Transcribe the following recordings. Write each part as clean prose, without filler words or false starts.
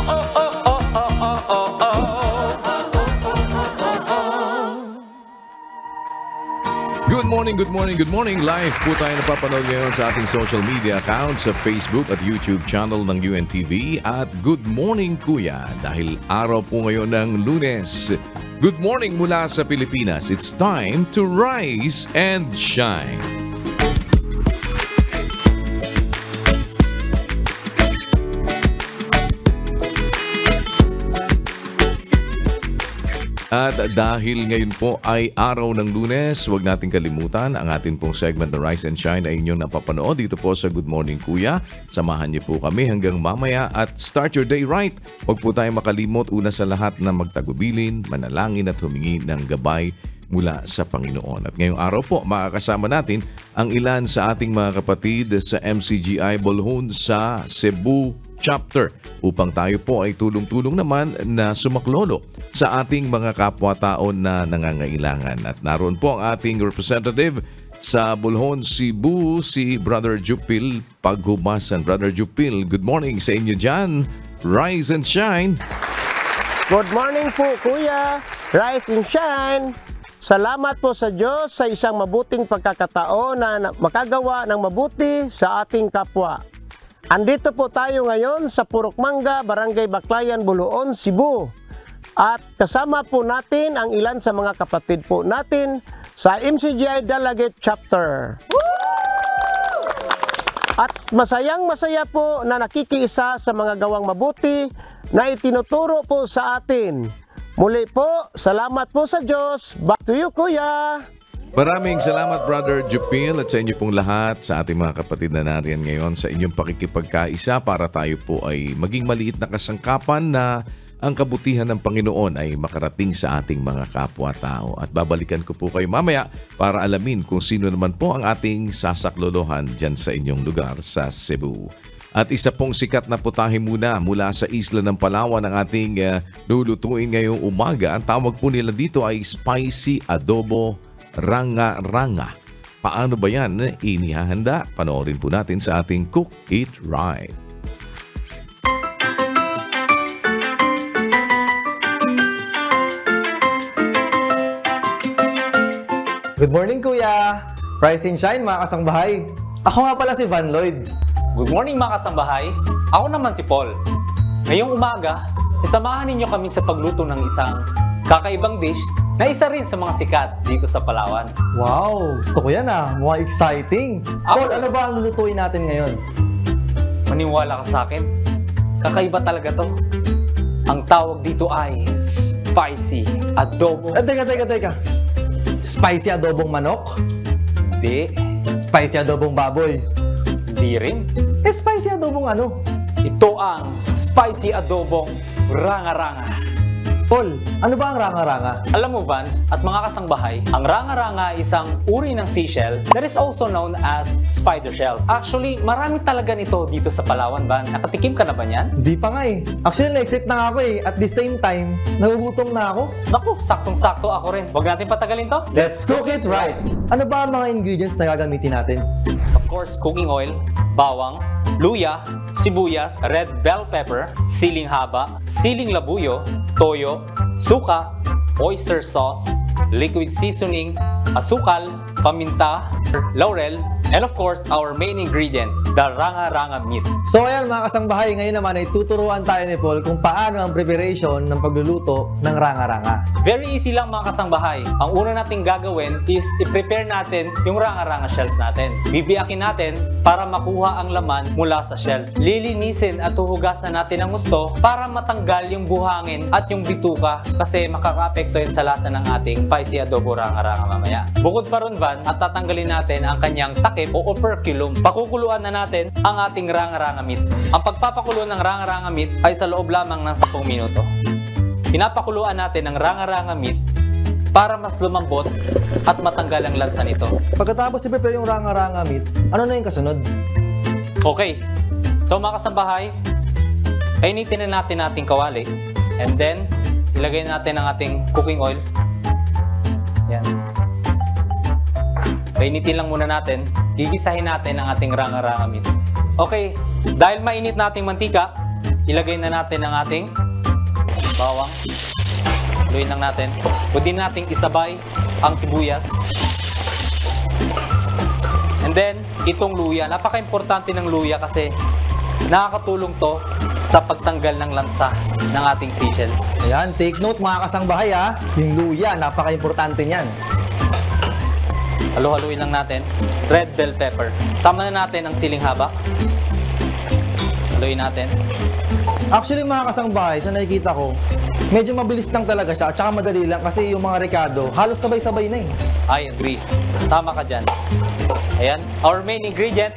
Good morning, good morning, good morning. Live po tayo napapanood ngayon sa ating social media accounts sa Facebook at YouTube channel ng UNTV at Good Morning Kuya dahil araw po ngayon ng Lunes. Good morning mula sa Pilipinas. It's time to rise and shine. At dahil ngayon po ay araw ng Lunes, huwag nating kalimutan ang ating pong segment na Rise and Shine ay inyong napapanood dito po sa Good Morning Kuya. Samahan niyo po kami hanggang mamaya at start your day right. Huwag po tayong makalimot una sa lahat na magtagubilin, manalangin at humingi ng gabay mula sa Panginoon. At ngayong araw po, makakasama natin ang ilan sa ating mga kapatid sa MCGI Bolhon sa Cebu Chapter upang tayo po ay tulong-tulong naman na sumaklolo sa ating mga kapwa-tao na nangangailangan. At naroon po ang ating representative sa Bolhon, Cebu, si Brother Jupil Paghubasan. Brother Jupil, good morning sa inyo dyan. Rise and shine. Good morning po, Kuya. Rise and shine. Salamat po sa Diyos sa isang mabuting pagkakataon na makagawa ng mabuti sa ating kapwa. Andito po tayo ngayon sa Purokmanga, Barangay Baclayan, Buluon, Cebu. At kasama po natin ang ilan sa mga kapatid po natin sa MCGI Delegate Chapter. At masayang-masaya po na nakikiisa sa mga gawang mabuti na itinuturo po sa atin. Muli po, salamat po sa Diyos. Back to you, Kuya. Maraming salamat Brother Jupil at sa inyo pong lahat sa ating mga kapatid na nariyan ngayon sa inyong pakikipagkaisa para tayo po ay maging maliit na kasangkapan na ang kabutihan ng Panginoon ay makarating sa ating mga kapwa-tao. At babalikan ko po kayo mamaya para alamin kung sino naman po ang ating sasaklolohan dyan sa inyong lugar sa Cebu. At isa pong sikat na putahe muna sa isla ng Palawan ang ating lulutuin ngayong umaga. Ang tawag po nila dito ay spicy adobo ranga-ranga. Paano ba yan inihahanda? Panoorin po natin sa ating Cook It Right. Good morning, Kuya! Rise and shine, mga kasangbahay! Ako nga pala si Van Lloyd. Good morning, mga kasangbahay! Ako naman si Paul. Ngayong umaga, isamahan ninyo kami sa pagluto ng isang kakaibang dish na isa rin sa mga sikat dito sa Palawan. Wow! Gusto ko yan ah! Mukhang exciting! Paul, ano ba ang lulutuin natin ngayon? Maniwala ka sa akin, kakaiba talaga to. Ang tawag dito ay spicy adobo. Teka! Spicy adobong manok? Hindi. Spicy adobong baboy? Hindi rin. Spicy adobong ano? Ito ang spicy adobong ranga-ranga. Paul, ano ba ang ranga-ranga? Alam mo, Van, at mga kasangbahay, ang ranga-ranga ay isang uri ng seashell that is also known as spider shells. Actually, marami talaga nito dito sa Palawan, Van. Nakatikim ka na ba niyan? Hindi pa nga eh. Actually, na-excite na nga ako eh. At the same time, nagugutom na ako. Naku, saktong-sakto ako rin. Huwag natin patagalin to. Let's cook it right! Ano ba ang mga ingredients na gagamitin natin? Of course, cooking oil, bawang, luya, sibuyas, red bell pepper, siling haba, siling labuyo, toyo, suka, oyster sauce, liquid seasoning, asukal, paminta, laurel, and of course, our main ingredient, the ranga-ranga meat. So ayan mga kasangbahay, ngayon naman ay tuturuan tayo ni Paul kung paano ang preparation ng pagluluto ng ranga-ranga. Very easy lang mga kasangbahay. Ang una nating gagawin is i-prepare natin yung ranga-ranga shells natin. Bibiyakin natin para makuha ang laman mula sa shells. Lilinisin at huhugasan natin ang gusto para matanggal yung buhangin at yung bituka kasi makaka-apekto yun sa lasa ng ating spicy adobo ranga-ranga mamaya. Bukod pa ron, Van, at tatanggalin natin ang kanyang takip o operculum. Pakukuluan na natin ang ating ranga-ranga meat. Ang pagpapakulo ng ranga-ranga meat ay sa loob lamang ng 10 minuto. Pinapakuluan natin ang ranga-ranga meat para mas lumambot at matanggal ang lansa nito. Pagkatapos i-prepare yung ranga-ranga meat, ano na yung kasunod? Okay. So mga kasambahay, kainitin na natin ating kawali. And then, ilagay natin ang ating cooking oil. Yan. Painitin lang muna natin. Gigisahin natin ang ating ranga-ranga meat. Okay, dahil mainit nating mantika, ilagay na natin ang ating bawang. Haluin lang natin. Pwede nating isabay ang sibuyas. And then, itong luya. Napaka-importante ng luya kasi nakakatulong to sa pagtanggal ng lansa ng ating seashell. Ayan, take note mga kasangbahay ha. Yung luya, napaka-importante niyan. Halo-haluin lang natin. Red bell pepper. Tama na natin ang siling haba. Haluin natin. Actually mga kasangbahay, sa nakikita ko, medyo mabilis lang talaga siya at saka madali lang kasi yung mga rekado, halos sabay-sabay na eh. I agree. Tama ka dyan. Ayan. Our main ingredient.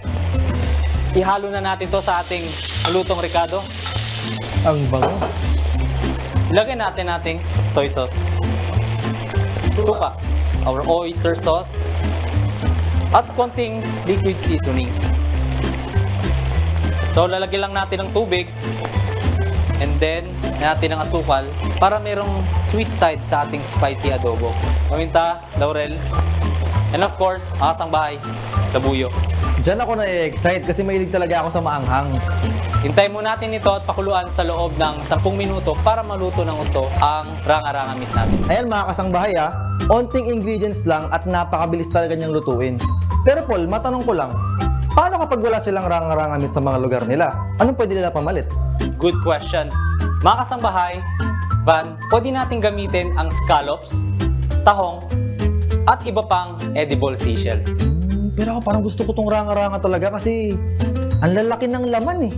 Ihalo na natin to sa ating lutong ricado. Ang bango. Ilagay natin ating soy sauce. Suka. Our oyster sauce. At konting liquid seasoning. So, lalagyan lang natin ng tubig. And then, natin ng asukal para merong sweet side sa ating spicy adobo. Paminta, laurel, and of course, mga kasangbahay, labuyo. Diyan ako na-excite kasi mahilig talaga ako sa maanghang. Hintayin mo natin ito at pakuluan sa loob ng 10 minuto para maluto ng gusto ang ranga-ranga meat natin. Ayan mga kasangbahay ha, onting ingredients lang at napakabilis talaga niyang lutuin. Pero Paul, matanong ko lang, paano kapag wala silang ranga-ranga meat sa mga lugar nila? Anong pwede nila pamalit? Good question. Mga kasangbahay, Van, pwede natin gamitin ang scallops, tahong, at iba pang edible seashells. Pero ako parang gusto ko tong ranga-ranga talaga kasi ang lalaki ng laman eh.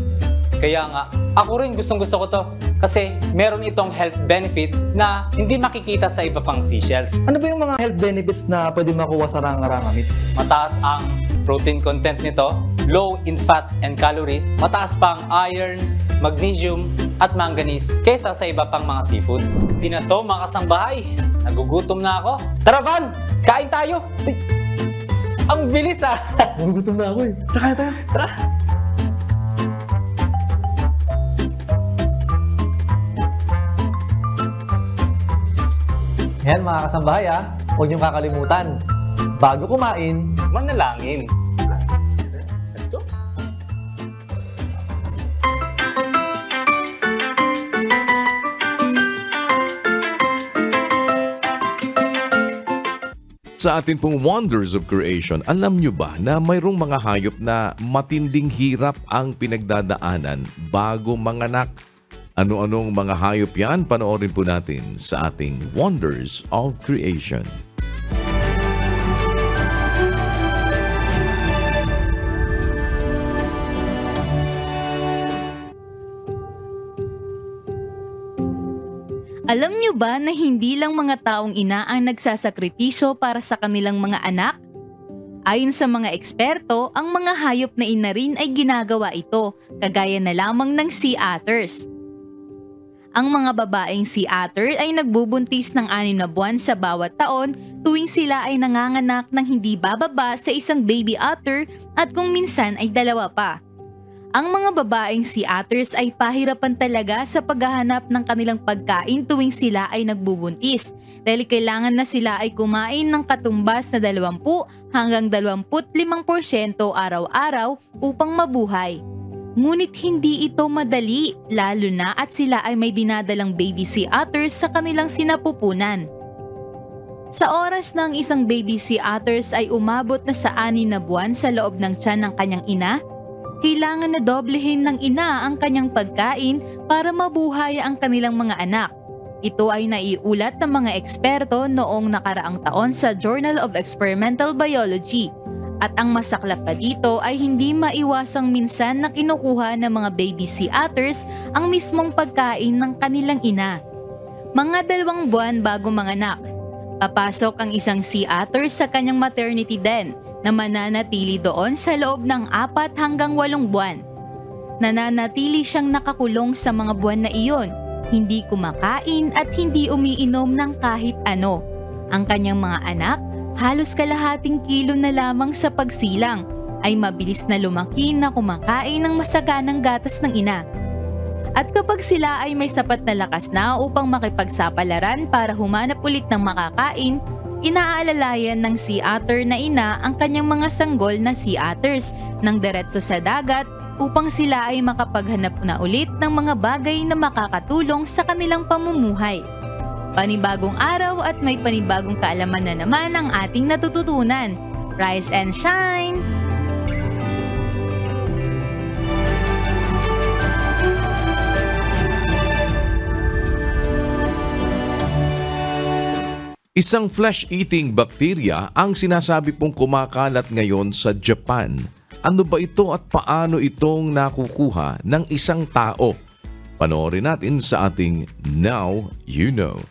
Kaya nga, ako rin gustong-gusto ko to kasi meron itong health benefits na hindi makikita sa iba pang seashells. Ano ba yung mga health benefits na pwede makuha sa ranga-ranga meat? Mataas ang protein content nito, low in fat and calories, mataas pang iron, magnesium, at manganese kaysa sa iba pang mga seafood. Hindi na to mga kasangbahay. Nagugutom na ako. Tara Van! Kain tayo! Ay, ang bilis ah! Nagugutom na ako eh. Tara, tayo. Tara! Yan mga kasambahay ha, huwag niyong kakalimutan. Bago kumain, Manalangin. Let's go. Sa atin pong Wonders of Creation, alam nyo ba na mayroong mga hayop na matinding hirap ang pinagdadaanan bago manganak? Ano-anong mga hayop yan? Panoorin po natin sa ating Wonders of Creation. Alam nyo ba na hindi lang mga taong ina ang nagsasakripisyo para sa kanilang mga anak? Ayon sa mga eksperto, ang mga hayop na ina rin ay ginagawa ito, kagaya na lamang ng sea otters. Ang mga babaeng sea otter ay nagbubuntis ng 6 na buwan sa bawat taon tuwing sila ay nanganganak ng hindi bababa sa isang baby otter at kung minsan ay 2 pa. Ang mga babaeng sea otters ay pahirapan talaga sa paghahanap ng kanilang pagkain tuwing sila ay nagbubuntis dahil kailangan na sila ay kumain ng katumbas na 20 hanggang 25% araw-araw upang mabuhay. Ngunit hindi ito madali, lalo na at sila ay may dinadalang baby sea otters sa kanilang sinapupunan. Sa oras ng isang baby sea otters ay umabot na sa 6 na buwan sa loob ng tiyan ng kanyang ina, kailangan na doblehin ng ina ang kanyang pagkain para mabuhay ang kanilang mga anak. Ito ay naiulat ng mga eksperto noong nakaraang taon sa Journal of Experimental Biology. At ang masaklap pa dito ay hindi maiwasang minsan na kinukuha ng mga baby sea otters ang mismong pagkain ng kanilang ina. Mga 2 buwan bago manganak, papasok ang isang sea otter sa kanyang maternity den na mananatili doon sa loob ng 4 hanggang 8 buwan. Nananatili siyang nakakulong sa mga buwan na iyon, hindi kumakain at hindi umiinom ng kahit ano. Ang kanyang mga anak, halos kalahating kilo na lamang sa pagsilang, ay mabilis na lumaki na kumakain ng masaganang gatas ng ina. At kapag sila ay may sapat na lakas na upang makipagsapalaran para humanap ulit ng makakain, inaalalayan ng sea otter na ina ang kanyang mga sanggol na sea otters nang diretso sa dagat upang sila ay makapaghanap na ulit ng mga bagay na makakatulong sa kanilang pamumuhay. Panibagong araw at may panibagong kaalaman na naman ang ating natututunan. Rise and shine! Isang flesh-eating bacteria ang sinasabi pong kumakalat ngayon sa Japan. Ano ba ito at paano itong nakukuha ng isang tao? Panoorin natin sa ating Now You Know.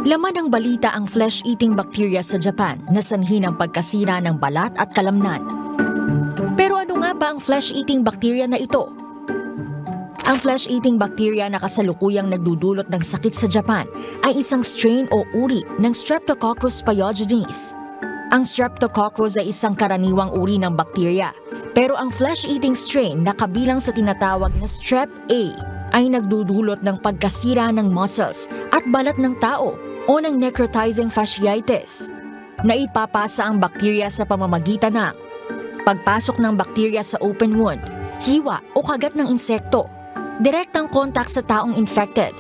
Laman ng balita ang flesh-eating bacteria sa Japan na sanhi ng pagkasira ng balat at kalamnan. Pero ano nga ba ang flesh-eating bacteria na ito? Ang flesh-eating bacteria na kasalukuyang nagdudulot ng sakit sa Japan ay isang strain o uri ng Streptococcus pyogenes. Ang Streptococcus ay isang karaniwang uri ng bakterya, pero ang flesh-eating strain na kabilang sa tinatawag na Strep A ay nagdudulot ng pagkasira ng muscles at balat ng tao o ng necrotizing fasciitis. Naipapasa ang bakterya sa pamamagitan ng pagpasok ng bakterya sa open wound, hiwa o kagat ng insekto, direktang kontak sa taong infected.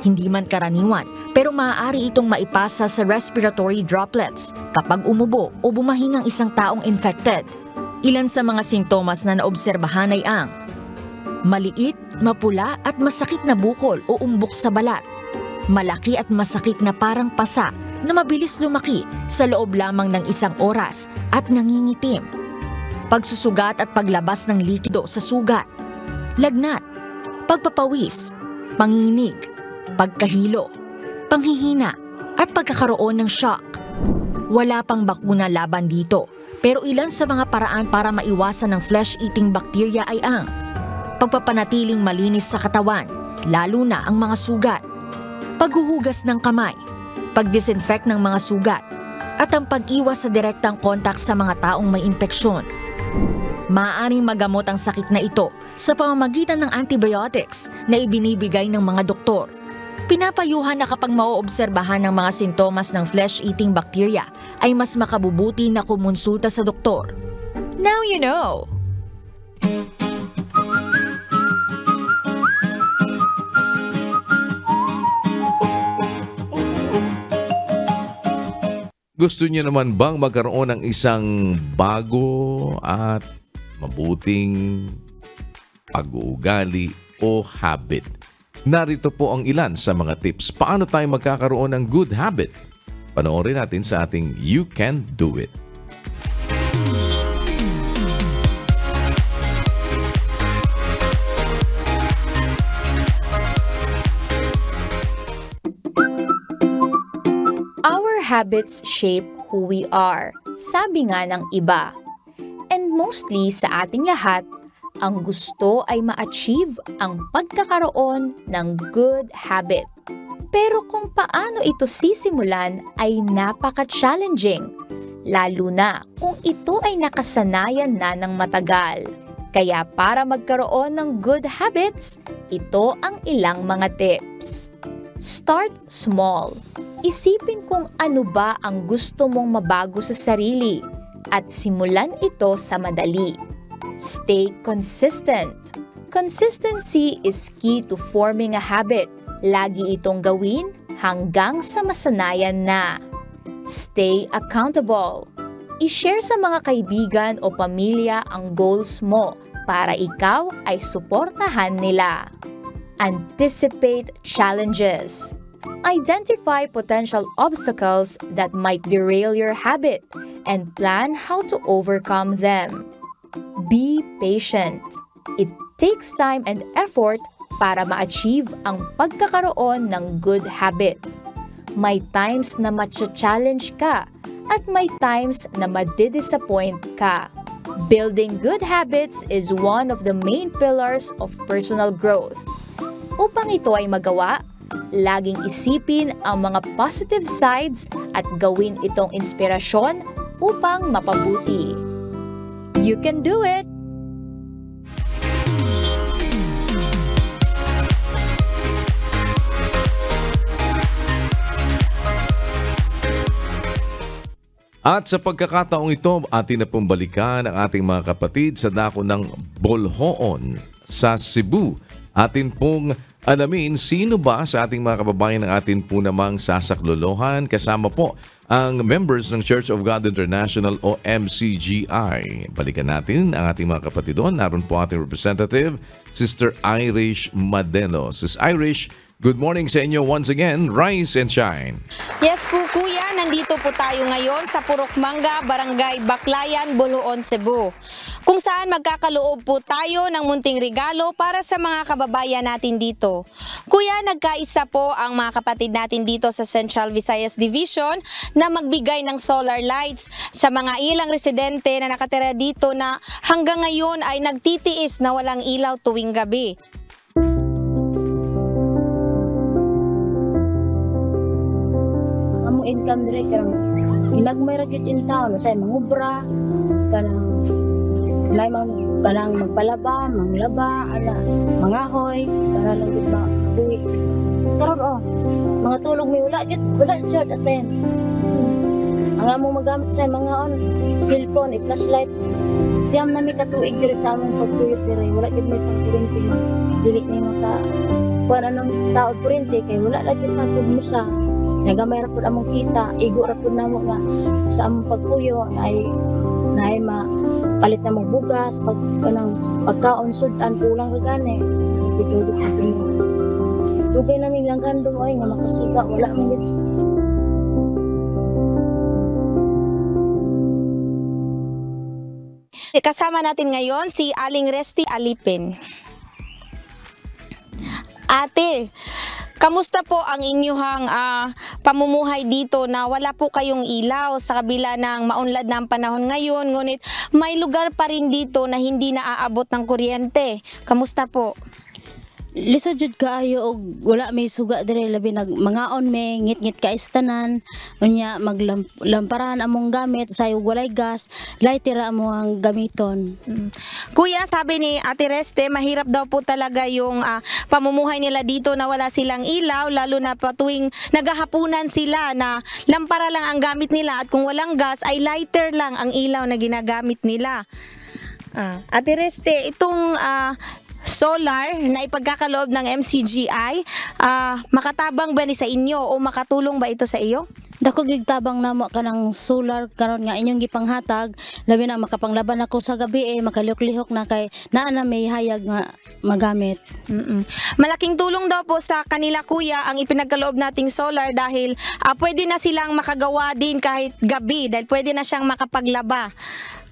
Hindi man karaniwan, pero maaari itong maipasa sa respiratory droplets kapag umubo o bumahing ang isang taong infected. Ilan sa mga sintomas na naobserbahan ay ang maliit, mapula at masakit na bukol o umbok sa balat, malaki at masakit na parang pasa na mabilis lumaki sa loob lamang ng isang oras at nangingitim, pagsusugat at paglabas ng likido sa sugat, lagnat, pagpapawis, panginginig, pagkahilo, panghihina at pagkakaroon ng shock. Wala pang bakuna laban dito, pero ilan sa mga paraan para maiwasan ng flesh-eating bacteria ay ang pagpapanatiling malinis sa katawan, lalo na ang mga sugat, paghuhugas ng kamay, pagdisinfect ng mga sugat, at ang pag-iwas sa direktang kontak sa mga taong may impeksyon. Maaaring magamot ang sakit na ito sa pamamagitan ng antibiotics na ibinibigay ng mga doktor. Pinapayuhan na kapag maoobserbahan ng mga sintomas ng flesh-eating bacteria ay mas makabubuti na kumonsulta sa doktor. Now you know! Gusto niyo naman bang magkaroon ng isang bago at mabuting pag-uugali o habit? Narito po ang ilan sa mga tips. Paano tayo magkakaroon ng good habit? Panoorin natin sa ating You Can Do It. Our habits shape who we are, sabi nga ng iba. And mostly sa ating lahat, ang gusto ay ma-achieve ang pagkakaroon ng good habit. Pero kung paano ito sisimulan ay napaka-challenging, lalo na kung ito ay nakasanayan na ng matagal. Kaya para magkaroon ng good habits, ito ang ilang mga tips. Start small. Isipin kung ano ba ang gusto mong mabago sa sarili at simulan ito sa madali. Stay consistent. Consistency is key to forming a habit. Lagi itong gawin hanggang sa masanayan na. Stay accountable. I-share sa mga kaibigan o pamilya ang goals mo para ikaw ay suportahan nila. Anticipate challenges. Identify potential obstacles that might derail your habit and plan how to overcome them. Be patient. It takes time and effort para ma-achieve ang pagkakaroon ng good habit. May times na matcha-challenge ka at may times na madidisappoint ka. Building good habits is one of the main pillars of personal growth. Upang ito ay magawa, laging isipin ang mga positive sides at gawin itong inspirasyon upang mapabuti. You can do it! At sa pagkakataong ito, atin na pong balikan ang ating mga kapatid sa dako ng Bolhoon sa Cebu. Atin pong alamin sino ba sa ating mga kababayan ng atin po namang sasaklolohan. Kasama po ang members ng Church of God International o MCGI. Balikan natin ang ating mga kapatid doon. Naroon po ating representative, Sister Irish Madelo. Sis Irish, good morning sa inyo once again. Rise and shine. Yes po kuya, nandito po tayo ngayon sa Purok Mangga, Barangay Baclayan, Bolhoon, Cebu. Kung saan magkakaloob po tayo ng munting regalo para sa mga kababayan natin dito. Kuya, nagkaisa po ang mga kapatid natin dito sa Central Visayas Division na magbigay ng solar lights sa mga ilang residente na nakatira dito na hanggang ngayon ay nagtitiis na walang ilaw tuwing gabi. Among income dire karang hinagmay ra gyud in town say mangubra kanang magpalaba, manglaba, mangahoy para lang gud mabuhi. Karon mga tulog mi wala jud asen. Ang among magamit sa mga cellphone, flashlight. Siyam na mi katuig dire sa among pagkuyot dire, wala gid may isang kuryente man. Dili may maka kuan anong tao kuryente kay wala lagi sa pagmusa. Nagamay ra pud among kita, igo ra pud namo nga sa among pagkuyo ay palit na magbugas, pagkaon sudan kulang ra gani. Gitulog sa pino. Dugay namin lang kandom ay nga makasuga, wala man gid. Kasama natin ngayon si Aling Resty Alipin. Ate, kamusta po ang inyong pamumuhay dito na wala po kayong ilaw sa kabila ng maunlad na ang panahon ngayon, ngunit may lugar pa rin dito na hindi naaabot ng kuryente. Kamusta po? Lisod jud kaayo og wala may suga dire labi nag mangaon me ngit-ngit ka istanan unya maglamparan among gamit sayog walay gas lighter amo ang gamiton. Kuya, sabi ni Ate Reste, mahirap daw po talaga yung pamumuhay nila dito na wala silang ilaw, lalo na pa tuwing naghahapunan sila na lampara lang ang gamit nila at kung walang gas ay lighter lang ang ilaw na ginagamit nila. Ate Reste, itong solar na ipagkakaloob ng MCGI, makatabang ba ni sa inyo o makatulong ba ito sa iyo? Dako gigtabang namo kanang solar karon nga inyong gipanghatag labi na makapanglaban ako sa gabi makalihok-lihok na kay naa na may hayag nga magamit. Malaking tulong daw po sa kanila kuya ang ipinagkaloob nating solar dahil pwede na silang makagawa din kahit gabi dahil pwede na siyang makapaglaba.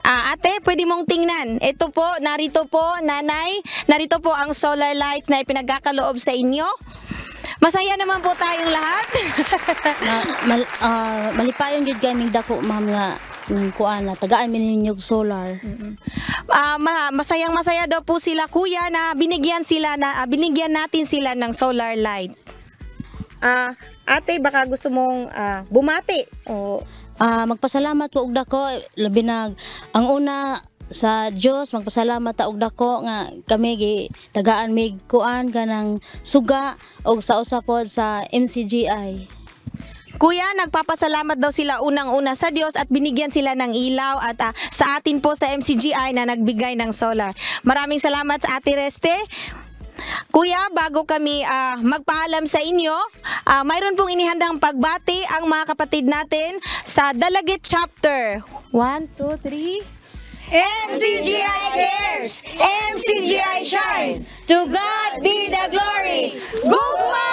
Ate, pwede mong tingnan. Ito po, narito po, nanay, narito po ang solar lights na ipinagkakaloob sa inyo. Masaya naman po tayong lahat. Malipayon gid kaming dako ma'am nga kuan na tagaan mi ninyog solar. Masayang-masaya daw po sila kuya na binigyan natin sila ng solar light. Ate, baka gusto mong bumati o magpasalamat ko og dako labi nag ang una sa Dios magpasalamat ta og dako nga kami gi tagaan mig kuan kanang suga og sa usapod sa MCGI. Kuya, nagpapasalamat daw sila unang-una sa Diyos at binigyan sila ng ilaw at sa atin po sa MCGI na nagbigay ng solar. Maraming salamat sa Ate Reste. Kuya, bago kami magpaalam sa inyo, mayroon pong inihandang pagbati ang mga kapatid natin sa Dalagit Chapter. 1, 2, 3. MCGI cares! MCGI shines! To God be the glory! Gugma!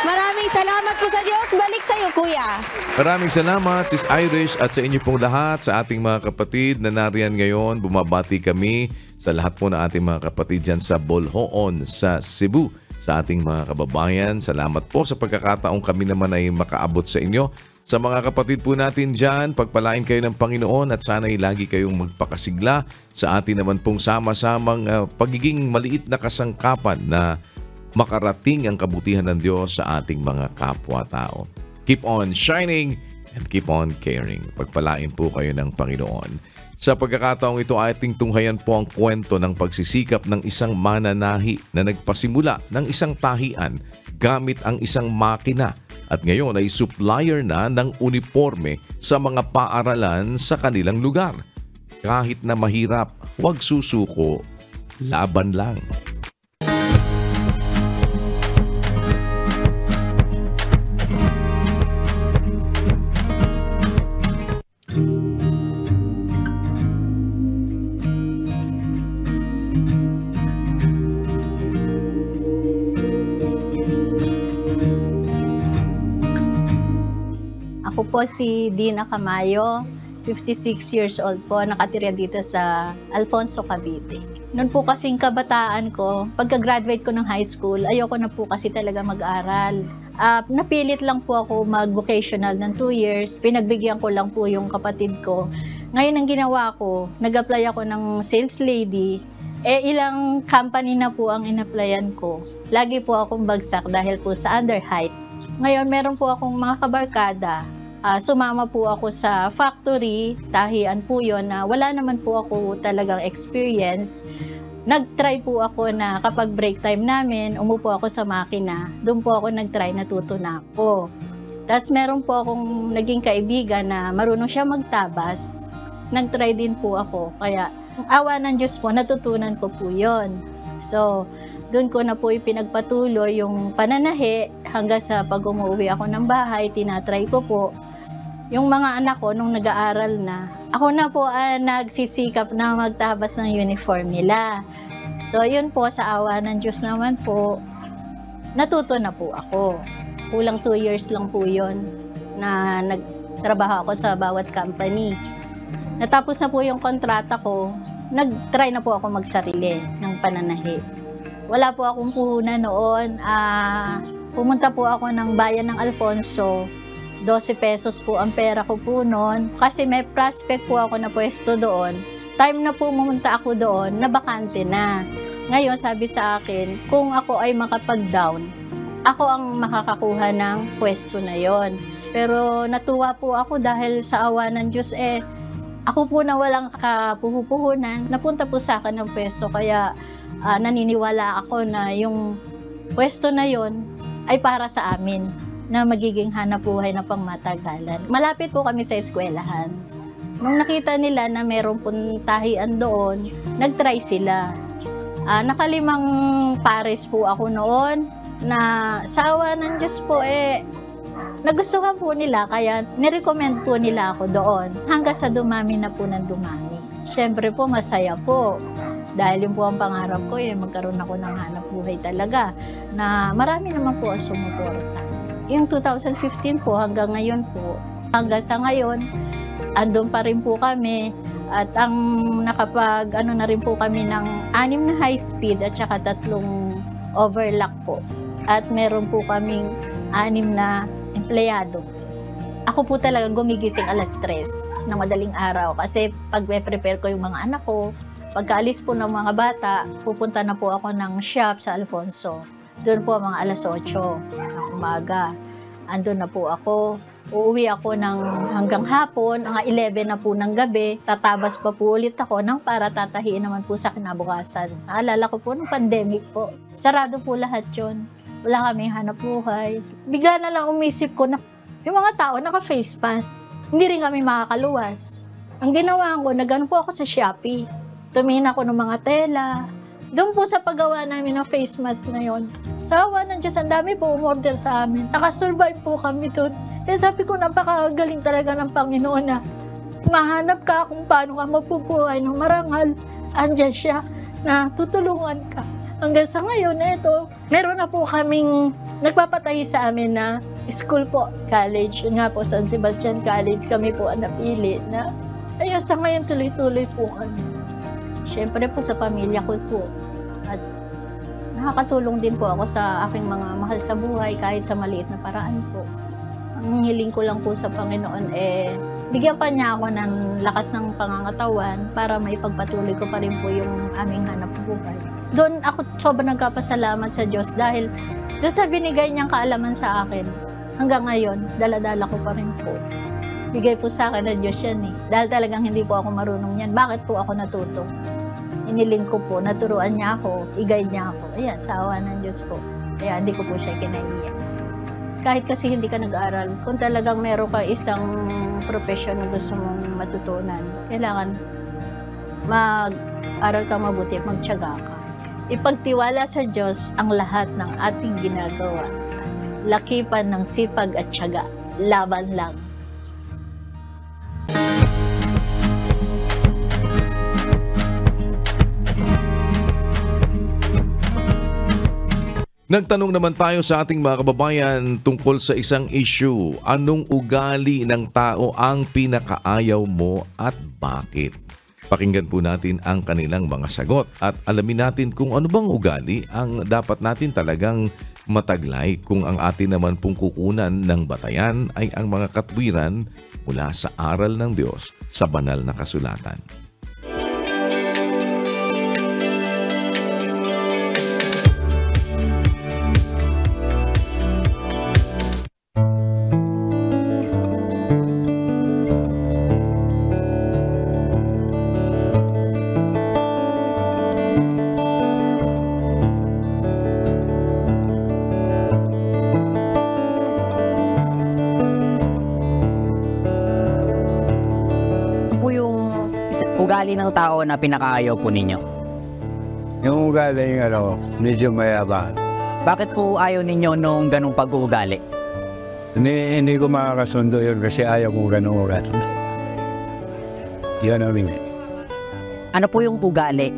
Maraming salamat po sa Diyos. Balik sa iyo, Kuya. Maraming salamat, Sis Irish, at sa inyo pong lahat, sa ating mga kapatid na nariyan ngayon. Bumabati kami sa lahat po na ating mga kapatid dyan sa Bolhoon, sa Cebu. Sa ating mga kababayan, salamat po sa pagkakataong kami naman ay makaabot sa inyo. Sa mga kapatid po natin dyan, pagpalain kayo ng Panginoon at sana'y lagi kayong magpakasigla sa atin naman pong sama-samang pagiging maliit na kasangkapan na makarating ang kabutihan ng Diyos sa ating mga kapwa-tao. Keep on shining and keep on caring. Pagpalain po kayo ng Panginoon. Sa pagkakataong ito, ating tunghayan po ang kwento ng pagsisikap ng isang mananahi na nagpasimula ng isang tahian gamit ang isang makina at ngayon ay supplier na ng uniforme sa mga paaralan sa kanilang lugar. Kahit na mahirap, huwag susuko, laban lang. Ako po si Dina Camayo, 56 years old po, nakatira dito sa Alfonso, Cavite. Noon po kasing kabataan ko, pagka-graduate ko ng high school, ayoko na po kasi talaga mag-aral. Napilit lang po ako mag-vocational ng 2 years, pinagbigyan ko lang po yung kapatid ko. Ngayon ang ginawa ko, nag-apply ako ng sales lady, ilang company na po ang in-applyan ko. Lagi po akong bagsak dahil po sa underheight. Ngayon meron po akong mga kabarkada. Sumama po ako sa factory, tahian po yun na wala naman po ako talagang experience. Nag-try po ako na kapag break time namin, umupo ako sa makina. Doon po ako nag-try, natuto na ako. Tapos meron po akong naging kaibigan na marunong siya magtabas. Nag-try din po ako. Kaya ang awa ng Diyos po, natutunan ko po yun. So, doon ko na po ipinagpatuloy yung pananahi hanggang sa pag umuwi ako ng bahay, tinatry ko po. Yung mga anak ko, nung nag-aaral na, ako na po nagsisikap na magtabas ng uniform nila. So, yun po, sa awa ng Diyos naman po, natuto na po ako. Kulang 2 years lang po yun na nagtrabaho ako sa bawat company. Natapos na po yung kontrata ko, nag-try na po ako magsarili ng pananahi. Wala po akong puhunan noon. Pumunta po ako ng bayan ng Alfonso. 12 pesos po ang pera ko po noon. Kasi may prospect po ako na pwesto doon. Time na po pumunta ako doon, nabakante na. Ngayon, sabi sa akin, kung ako ay makapag-down, ako ang makakakuha ng pwesto na yon. Pero natuwa po ako dahil sa awa ng Diyos, ako po na walang kapuhupuhunan, napunta po sa akin ng pwesto. Kaya naniniwala ako na yung pwesto na yon ay para sa amin, na magiging hanap buhay na pangmatagalan. Malapit po kami sa eskwelahan. Nung nakita nila na meron pong tahian doon, nag-try sila. Nakalimang pares po ako noon na sa awa ng Diyos po nagustuhan po nila, kaya nirecommend po nila ako doon hanggang sa dumami na po ng dumami. Siyempre po masaya po. Dahil yun po ang pangarap ko, magkaroon ako ng hanap buhay talaga, na marami naman po ang sumuporta. Yung 2015 po hanggang ngayon po, hanggang sa ngayon, andun pa rin po kami at ang na rin po kami ng 6 na high speed at saka 3 overlock po. At meron po kaming 6 na empleyado. Ako po talaga gumigising alas 3 ng madaling araw kasi pag prepare ko yung mga anak ko, pagkaalis po ng mga bata, pupunta na po ako ng shop sa Alfonso. Doon po mga alas 8 ng umaga. Andun na po ako. Uuwi ako hanggang hapon, mga 11 na po ng gabi. Tatabas pa po ulit ako para tatahiin naman po sa kinabukasan. Naalala ko po ng pandemic po. Sarado po lahat yun. Wala kaming hanap buhay. Bigla na lang umisip ko na yung mga tao naka-face mask. Hindi rin kami makakaluwas. Ang ginawa ko, nagano po ako sa Shopee. Tumingin ako ng mga tela. Doon po sa paggawa namin ng face mask na yon. Sa awa ng Diyos, ang dami po umorder sa amin. Nakasurvive po kami doon. Kaya sabi ko, napakagaling talaga ng Panginoon na mahanap ka kung paano ka mapubuhay ng marangal. Andyan siya na tutulungan ka. Hanggang sa ngayon, meron na po kaming nagpapatahi sa amin na school po, college. Yun nga po, San Sebastian College kami po ang napili na ayun, sa ngayon tuloy-tuloy po kami. Siyempre po sa pamilya ko po. At nakakatulong din po ako sa aking mga mahal sa buhay kahit sa maliit na paraan po. Ang hiling ko lang po sa Panginoon bigyan pa niya ako ng lakas ng pangangatawan para maipagpatuloy ko pa rin po yung aming hanap buhay. Doon ako sobrang nagkapasalamat sa Diyos dahil doon sa binigay niyang kaalaman sa akin. Hanggang ngayon, dala-dala ko pa rin po. Bigay po sa akin ng Diyos yan Dahil talagang hindi po ako marunong yan. Bakit po ako natuto? Iniling ko po, naturuan niya ako, i-guide niya ako. Ayan, sa awa ng Diyos po. Kaya hindi ko po siya kinaiyak. kahit kasi hindi ka nag-aral, kung talagang meron ka isang profession na gusto mong matutunan, kailangan mag-aral ka mabuti, magtiyaga ka. Ipagtiwala sa Diyos ang lahat ng ating ginagawa. Lakipan ng sipag at tiyaga. Laban lang. Nagtanong naman tayo sa ating mga kababayan tungkol sa isang issue. Anong ugali ng tao ang pinakaayaw mo at bakit? Pakinggan po natin ang kanilang mga sagot at alamin natin kung ano bang ugali ang dapat natin talagang mataglay kung ang atin naman pong kukunan ng batayan ay ang mga katwiran mula sa aral ng Diyos sa banal na kasulatan. Ugali ng tao na pinakaayaw po ninyo? Yung ugali medyo mayabang. Bakit po ayaw ninyo nung ganong pag-uugali? Hindi ko makakasundo yun kasi ayaw ko ganong ugali. Yan ang limit. Ano po yung ugali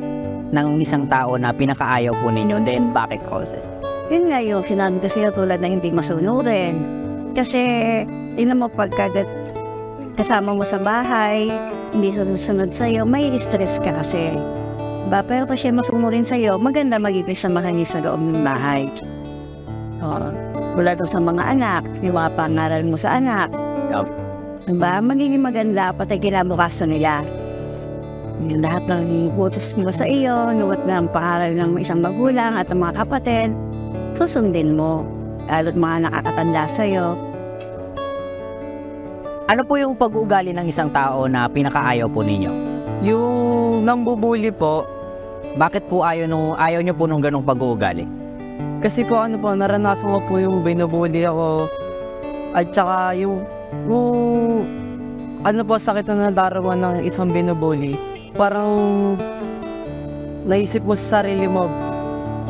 ng isang tao na pinakaayaw po ninyo? Then bakit cause it? Yun nga yung sinabi kasi tulad na hindi masunurin. Kasi yun mo pagkagat kasama mo sa bahay, hindi sunod sa'yo, may stress ka kasi. Pero pa siya masunurin sa'yo, maganda magiging samahan niya sa loob ng bahay. Wala doon sa mga anak, yung mga pangaral mo sa anak. Magiging maganda pati kinabukasan nila. Yung lahat ng utos mo sa iyo, nuwat ng pangaral ng isang magulang at ang mga kapatid, susundin mo. Lalo't mga nakakatanda sa'yo. Ano po yung pag-uugali ng isang tao na pinakaayaw po ninyo? Yung nambubuli po. Bakit po ayaw nyo po nung ganong pag-uugali? Kasi po naranasan ko po yung binubuli ako. At saka yung sakit na nadarama ng isang binubuli. Parang naisip mo sa sarili mo,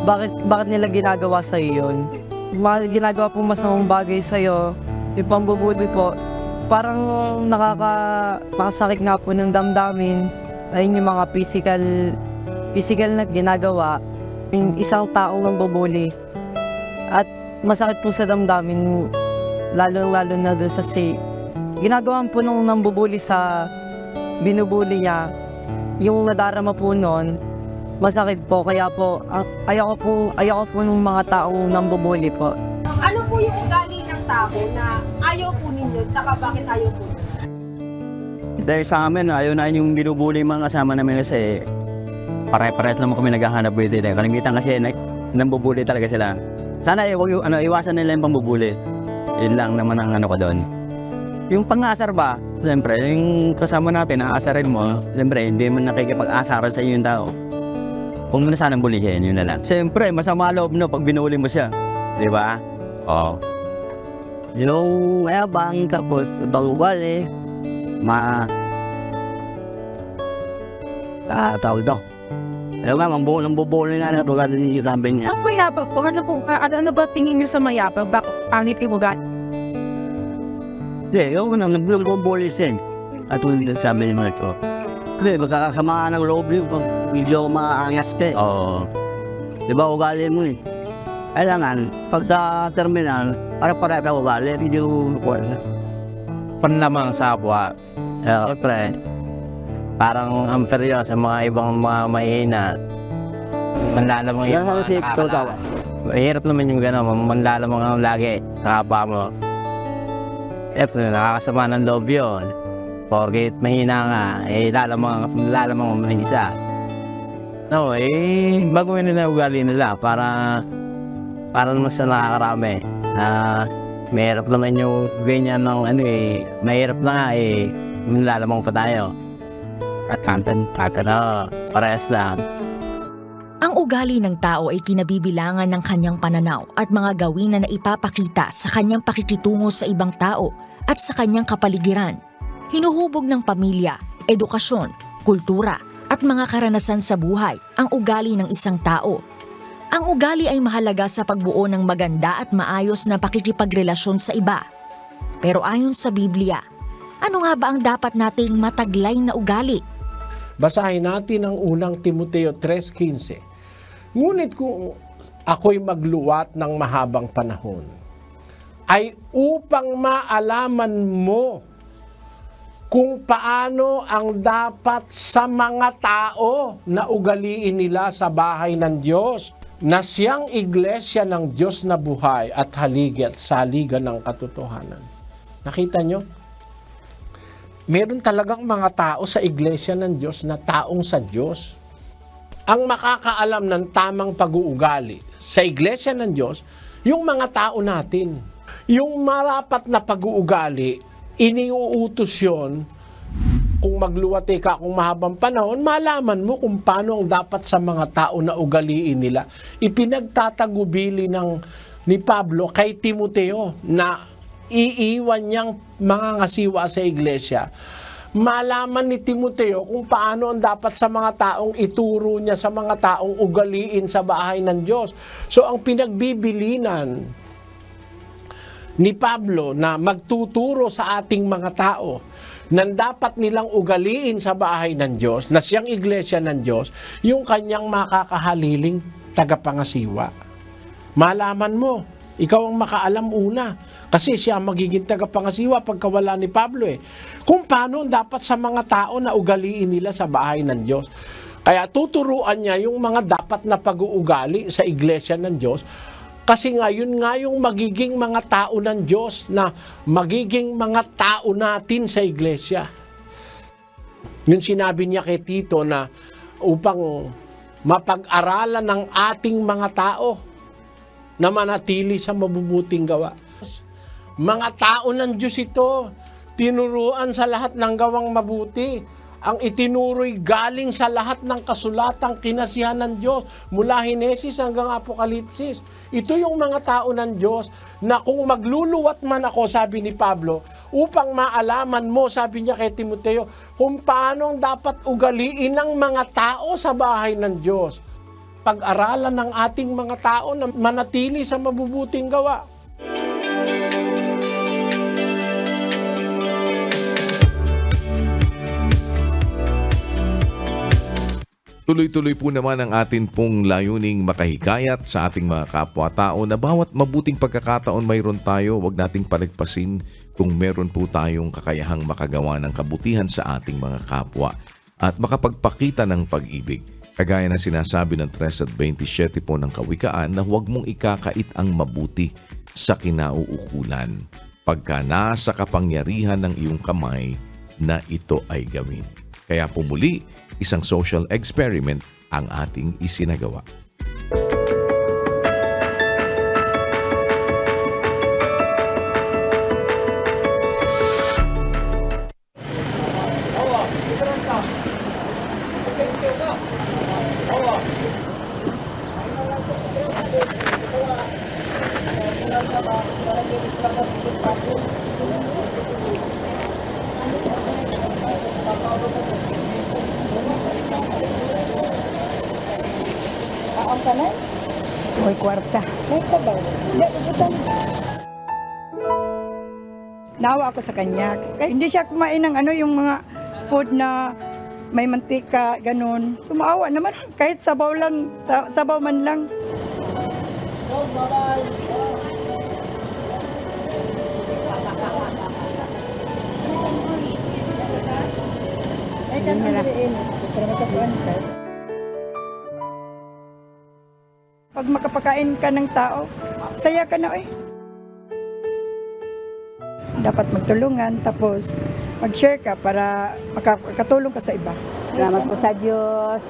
bakit nila ginagawa sa iyo yun? Ginagawa po masamang bagay sa iyo, yung pambubuli po. Parang nakasakit nga po ng damdamin. Ayun yung mga physical na ginagawa ng isang taong nambubuli. At masakit po sa damdamin, lalo na doon sa ginagawa po nung nambubuli sa binubuli niya, yung nadarama po noon, masakit po. Kaya po, ayaw ko nung mga taong nambubuli po. Ano po yung ugali ng tao na ayaw po ninyo, tsaka bakit ayaw po ninyo? Dahil sa amin, ayaw na yung binubuli mga kasama namin kasi pare-paret naman kami naghahanap buhay din. Kalimitan kasi nambubuli talaga sila. Sana iwasan nila yung pambubuli. Yun lang naman ang ko doon. Yung pang-asar ba, siyempre, yung kasama natin, aasarin mo, siyempre, hindi mo nakikipag-asaran sa iyo yung tao. Kung mo na sanang bulihin, yun na lang. Siyempre, masama loob no pag binuli mo siya. Di ba? Oo. Yung mayabang, tapos bang-ugali, tawag daw. Ayaw nga, nambubuli nga na tulad yung sabi niya. Ang mayabang po, ano ba tingin niyo sa mayabang? Bakit pangit yung ugali? Hindi, yung nambubuli siya. At yung sabi niya ito. Kasi magkakasama ng loob yun pag medyo maangas ka eh. Oo. Di ba ugali mo eh? Kailangan, pag sa terminal, para-para ka ugali, medyo panlamang sa kapwa. Siyempre, parang unfair yun sa mga ibang mga mahina. Manlalamang yung mga nakakalakas. Mahirap naman yung gano'n, manlalamang ang lagi sa kapwa mo. Nakakasama ng loob yun. Porkit mahina nga, lalamang mo isa. No, baguhin nila ugali nila para naman sa nakakarami. Mahirap naman yung ganyan ng mahirap na nga lalamang pa tayo. At parehas lang. Ang ugali ng tao ay kinabibilangan ng kanyang pananaw at mga gawin na naipapakita sa kanyang pakikitungo sa ibang tao at sa kanyang kapaligiran. Hinuhubog ng pamilya, edukasyon, kultura at mga karanasan sa buhay ang ugali ng isang tao. Ang ugali ay mahalaga sa pagbuo ng maganda at maayos na pakikipagrelasyon sa iba. Pero ayon sa Biblia, ano nga ba ang dapat nating mataglay na ugali? Basahin natin ang unang Timoteo 3:15. Ngunit kung ako'y magluwat ng mahabang panahon, ay upang maalaman mo kung paano ang dapat sa mga tao na ugaliin nila sa bahay ng Diyos, na siyang iglesia ng Diyos na buhay at haligi at saligan ng katotohanan. Nakita nyo? Meron talagang mga tao sa iglesia ng Diyos na taong sa Diyos. Ang makakaalam ng tamang pag-uugali sa iglesia ng Diyos, yung mga tao natin. Yung marapat na pag-uugali, iniuutos yun. Kung magluwati ka kung mahabang panahon, malaman mo kung paano ang dapat sa mga tao na ugaliin nila. Ipinagtatagubili ni Pablo kay Timoteo na iiwan niyang mga ngasiwa sa iglesia. Malaman ni Timoteo kung paano ang dapat sa mga taong ituro niya sa mga taong ugaliin sa bahay ng Diyos. So ang pinagbibilinan ni Pablo na magtuturo sa ating mga tao na dapat nilang ugaliin sa bahay ng Diyos, na siyang iglesia ng Diyos, yung kanyang makakahaliling tagapangasiwa. Malaman mo, ikaw ang makaalam una. Kasi siya magiging tagapangasiwa pagkawala ni Pablo kung paano dapat sa mga tao na ugaliin nila sa bahay ng Diyos. Kaya tuturuan niya yung mga dapat na pag-uugali sa iglesia ng Diyos. Kasi ngayon nga yung magiging mga tao ng Diyos na magiging mga tao natin sa iglesia. Yung sinabi niya kay Tito na upang mapag-aralan ng ating mga tao na manatili sa mabubuting gawa. Mga tao ng Diyos ito, tinuruan sa lahat ng gawang mabuti. Ang itinuro'y galing sa lahat ng kasulatang kinasihan ng Diyos, mula Henesis hanggang Apokalipsis. Ito yung mga tao ng Diyos na kung magluluwat man ako, sabi ni Pablo, upang maalaman mo, sabi niya kay Timoteo, kung paano dapat ugaliin ng mga tao sa bahay ng Diyos. Pag-aralan ng ating mga tao na manatili sa mabubuting gawa. Tuloy-tuloy po naman ang atin pong layuning makahikayat sa ating mga kapwa-tao na bawat mabuting pagkakataon mayroon tayo, wag nating palagpasin kung meron po tayong kakayahang makagawa ng kabutihan sa ating mga kapwa at makapagpakita ng pag-ibig. Kagaya na sinasabi ng 3:27 po ng Kawikaan na huwag mong ikakait ang mabuti sa kinauukulan pagka nasa kapangyarihan ng iyong kamay na ito ay gawin. Kaya pumuli, isang social experiment ang ating isinagawa. May kwarta. May sabaw. Hindi, ubutan. Nawa ako sa kanya. Kaya hindi siya kumain ng yung mga food na may mantika, ganun. Sumaawa naman. Kahit sabaw lang, sabaw man lang. Ay, kan maliin. Para makapuan ka. Pag makapakain ka ng tao, saya ka na Dapat magtulungan, tapos mag-share ka para makatulong ka sa iba. Salamat po sa Diyos.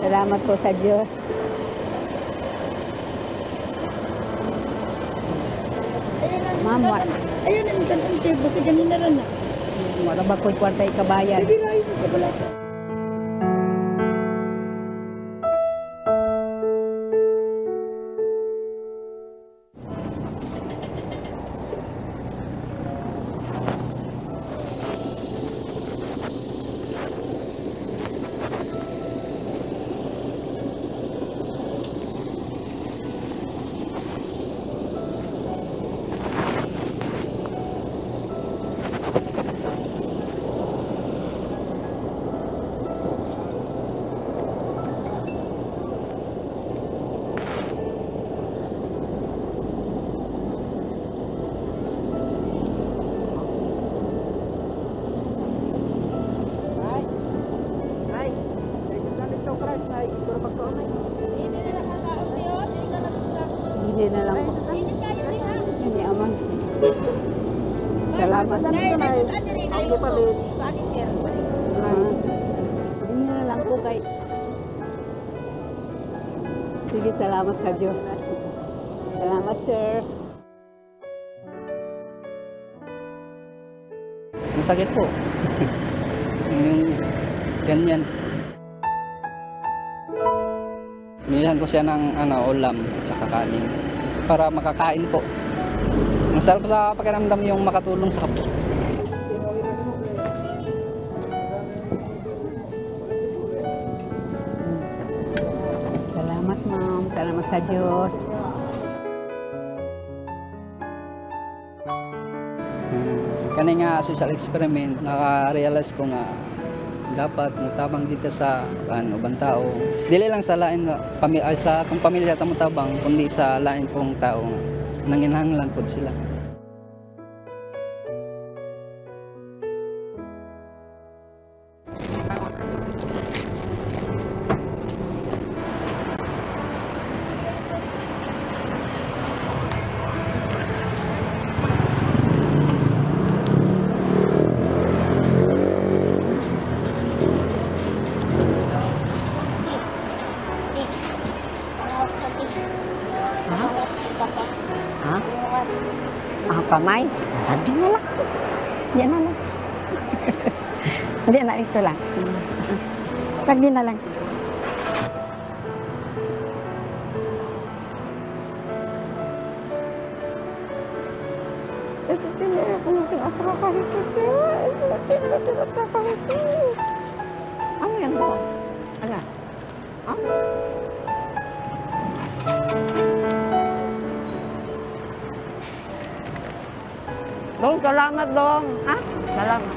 Salamat po sa Diyos. Mama. Ayun ang ganun tibo. Sige, ganun na rin na. Marabag ko'y kwarta ikabayan. Sige, ayun. Hindi na lang po. Hindi aman. Salamat. Ako palit. Hindi na lang po kay. Sige, salamat sa Diyos. Salamat, sir. Masakit po. Yung ganyan. Nilihan ko siya ng ulam at saka kanin para makakain po. Masarap sa pakiramdam yung makatulong sa kapwa. Salamat, ma'am. Salamat sa Diyos. Kani nga social experiment, naka-realize ko nga dapat mutabang dito sa ubang tao. Dili lang sa lain sa kung pamilya ta mutabang, kundi sa lain pong tao nanginahanglan pod sila. Pamay, tadi na lang. Yan na lang. Hindi na, ito lang. Tadi na lang. Ano yan po? Ano? Dong, salamat dong. Ha? Salamat.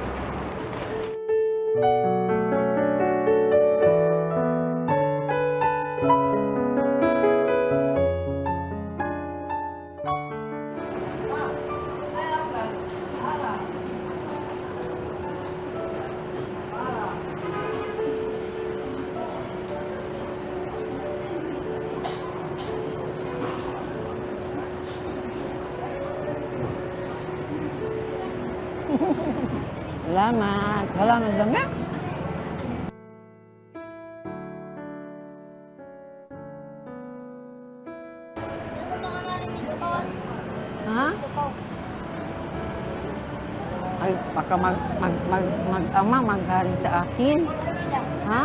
Salamat. Salamat dong ya. Ha? Ay, baka mag-ama, mag-galing sa akin. Ha?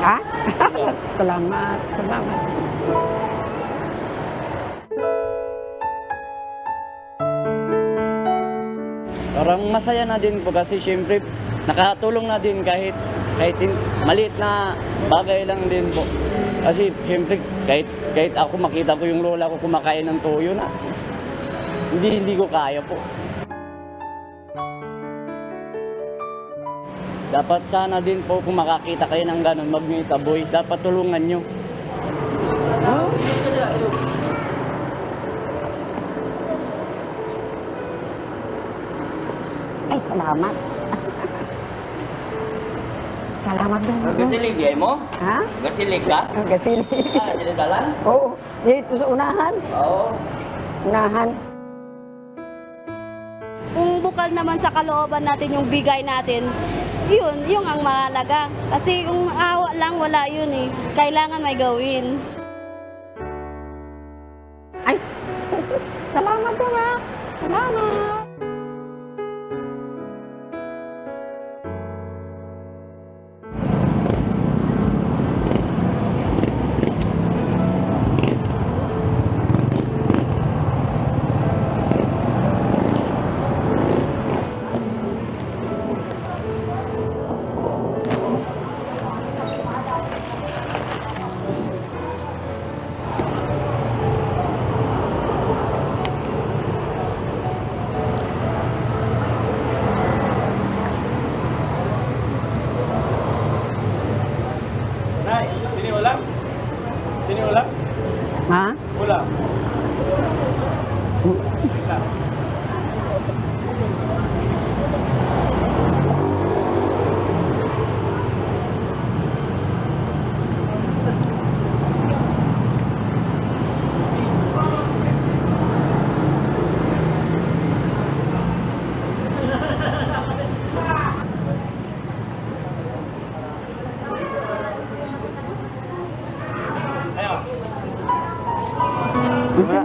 Ha? Salamat. Salamat. Parang masaya na din po kasi syempre nakatulong na din kahit maliit na bagay lang din po. Kasi syempre kahit ako makita ko yung lola ko kumakain ng toyo na hindi ko kaya po. Dapat sana din po kung makakita kayo ng ganun, mag-taboy, dapat tulungan nyo. Ay, salamat. Salamat dong. Gasilig ya mo? Ha? Gasilig ka? Gasilig. Ah, jadi dalan? Oo, dito sa unahan. Oo. Unahan. Kung bukal naman sa kalooban natin yung bigay natin, yung ang mahalaga. Kasi kung awa lang, wala yun eh. Kailangan may gawin. Ay, salamat dong ha. Salamat.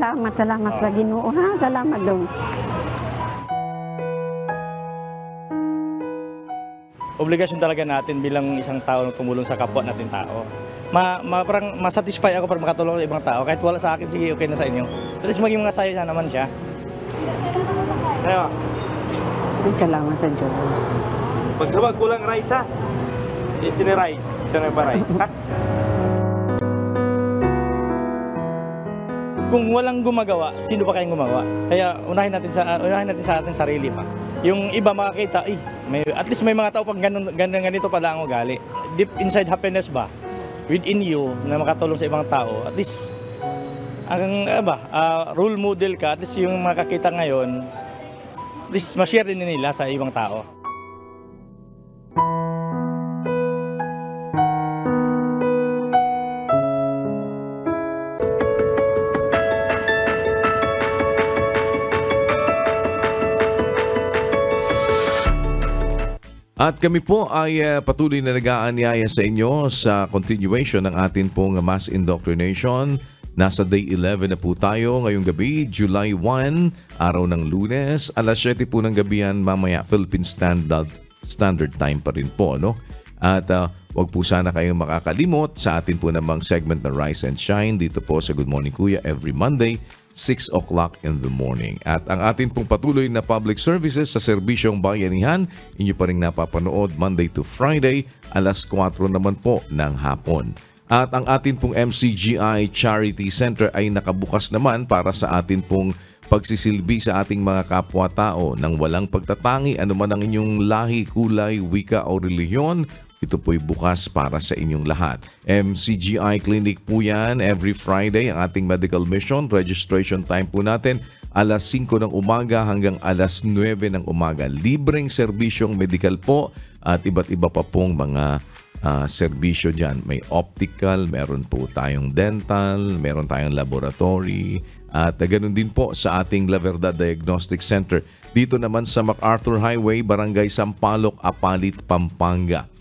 Salamat sa Ginoo, ha? Salamat daw. Obligasyon talaga natin bilang isang tao na tumulong sa kapwa natin tao. Parang masatisfy ako para makatulong sa ibang tao. Kahit wala sa akin, sige, okay na sa inyo. At least maging masaya na naman siya. Kaya, Salamat sa Diyos. pag sabag kulang rice, ha? Ito ni rice. Ito na ba rice, ha? Kung walang gumagawa, sino pa kayong gumawa? Kaya unahin natin sa ating sarili pa. Yung iba makakita, at least may mga tao pag ganito pala ang ugali. Deep inside happiness ba? Within you, na makatulong sa ibang tao, at least, role model ka, at least yung makakita ngayon, at least ma-share din nila sa ibang tao. At kami po ay patuloy na nag-aanyaya sa inyo sa continuation ng atin pong mass indoctrination. Nasa day 11 na po tayo ngayong gabi, July 1, araw ng Lunes. Alas 7 po ng gabi yan, mamaya Philippine Standard Time pa rin po. No? At wag po sana kayong makakalimot sa atin po namang segment na Rise and Shine dito po sa Good Morning Kuya every Monday, 6 o'clock in the morning. At ang atin pong patuloy na public services sa serbisyong bayanihan, inyo pa rin napapanood Monday to Friday, alas 4 naman po ng hapon. At ang atin pong MCGI Charity Center ay nakabukas naman para sa atin pong pagsisilbi sa ating mga kapwa-tao ng walang pagtatangi anuman ang inyong lahi, kulay, wika o relihiyon. Ito po'y bukas para sa inyong lahat. MCGI Clinic po yan every Friday ang ating medical mission. Registration time po natin alas 5 ng umaga hanggang alas 9 ng umaga. Libreng serbisyong medical po at iba't iba pa pong mga serbisyo dyan. May optical, meron po tayong dental, meron tayong laboratory, at ganun din po sa ating La Verdad Diagnostic Center. Dito naman sa MacArthur Highway, Barangay Sampaloc, Apalit, Pampanga.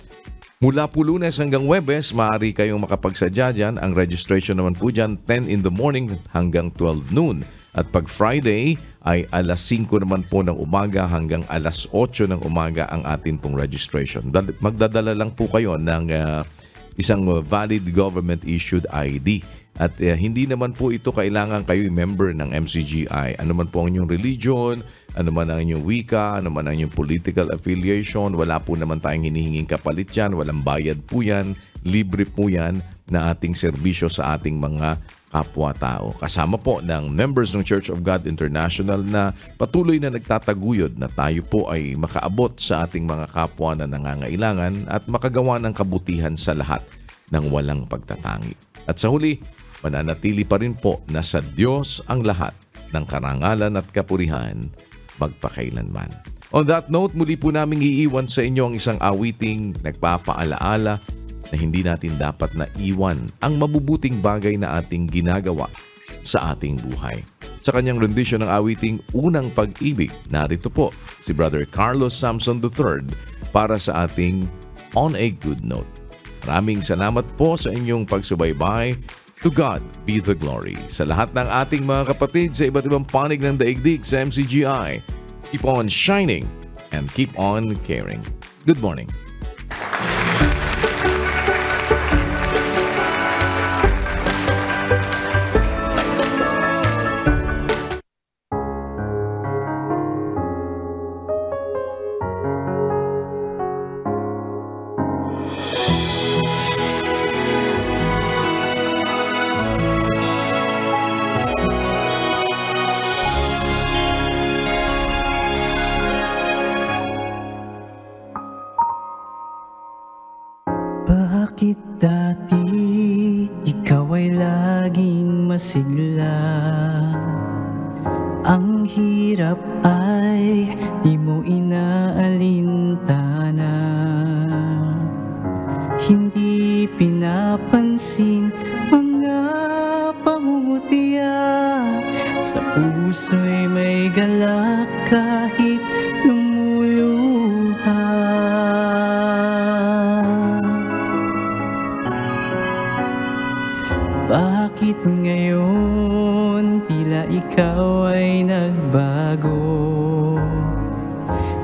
Mula po Lunes hanggang Huwebes, maaari kayong makapagsadya dyan. Ang registration naman po dyan, 10 in the morning hanggang 12 noon. At pag Friday ay alas 5 naman po ng umaga hanggang alas 8 ng umaga ang atin pong registration. Magdadala lang po kayo ng isang valid government-issued ID. At hindi naman po ito kailangan kayo member ng MCGI. Ano man po ang inyong religion, ano man ang inyong wika, ano man ang inyong political affiliation, wala po naman tayong hinihinging kapalit yan, walang bayad po yan, libre po yan na ating serbisyo sa ating mga kapwa-tao. Kasama po ng members ng Church of God International na patuloy na nagtataguyod na tayo po ay makaabot sa ating mga kapwa na nangangailangan at makagawa ng kabutihan sa lahat ng walang pagtatangi. At sa huli, mananatili pa rin po na sa Diyos ang lahat ng karangalan at kapurihan magpakailanman. On that note, muli po naming iiwan sa inyo ang isang awiting nagpapaalaala na hindi natin dapat na iwan ang mabubuting bagay na ating ginagawa sa ating buhay. Sa kanyang rendition ng awiting Unang Pag-ibig, narito po si Brother Carlos Samson III para sa ating On a Good Note. Maraming salamat po sa inyong pagsubaybay. To God be the glory. Sa lahat ng ating mga kapatid sa iba't ibang panig ng daigdig sa MCGI, keep on shining and keep on caring. Good morning. Bakit dati ikaw ay laging masigla? Ang hirap ay di mo inaalintana. Hindi pinapansin mga pangungutya. Sa puso'y may galak kahit lumuluha. Bakit ngayon tila ikaw ay nagbago.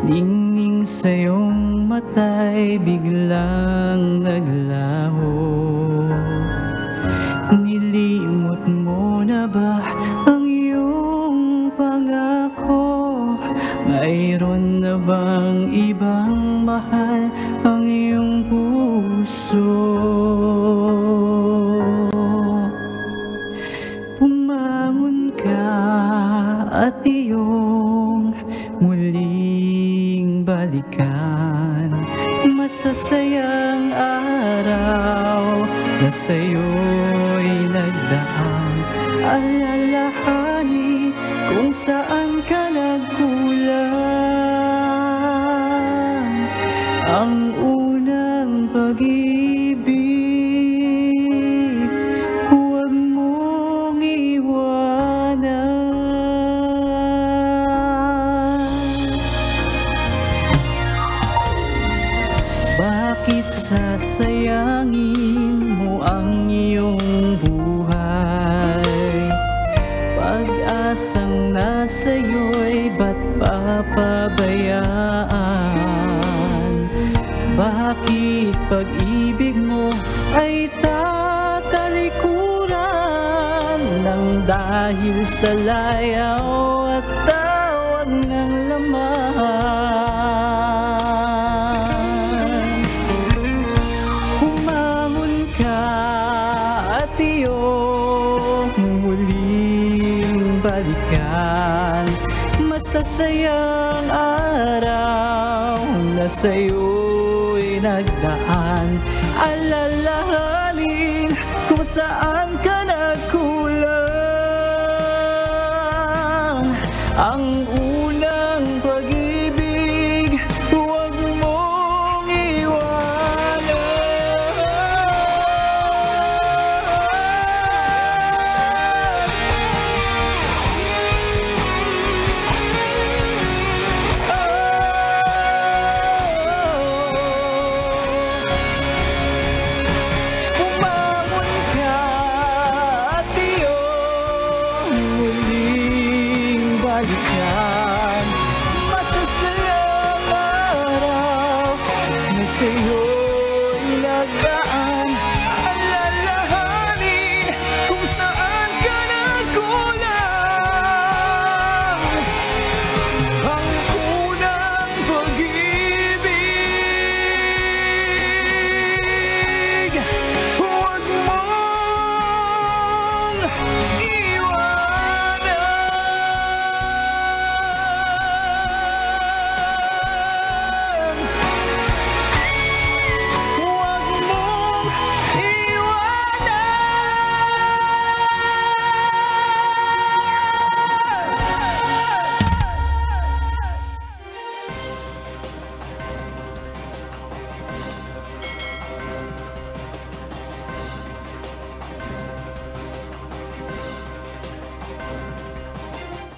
Ningning sa iyong mata'y biglang naglaho. Nilimot mo na ba ang iyong pangako? Mayroon na bang ibang mahal ang iyong puso? Pumangon ka at iyong muling balikan. Masasayang araw na sa'yo'y nagdaan. Alalahanin kung saan ka nagkulang. Ang unang pag-ibig, huwag mong iwanan. Bakit sasayangin mo ang iyong buhay? Pag-asang nasa'yo'y ba't papabayaan? Bakit pag-ibig mo ay tatalikuran nang dahil sa layaw at tawag ng laman? Humangon ka at iyong muling balikan. Masasayang araw na sa'yo'y nagdaan. Alalahanin kung saan ka nagkulang. Ang unang pag-ibig, huwag mong iwanan. Pumangon ka at iyong muling balikan. Masasayang araw na sa'yo'y nagdaan.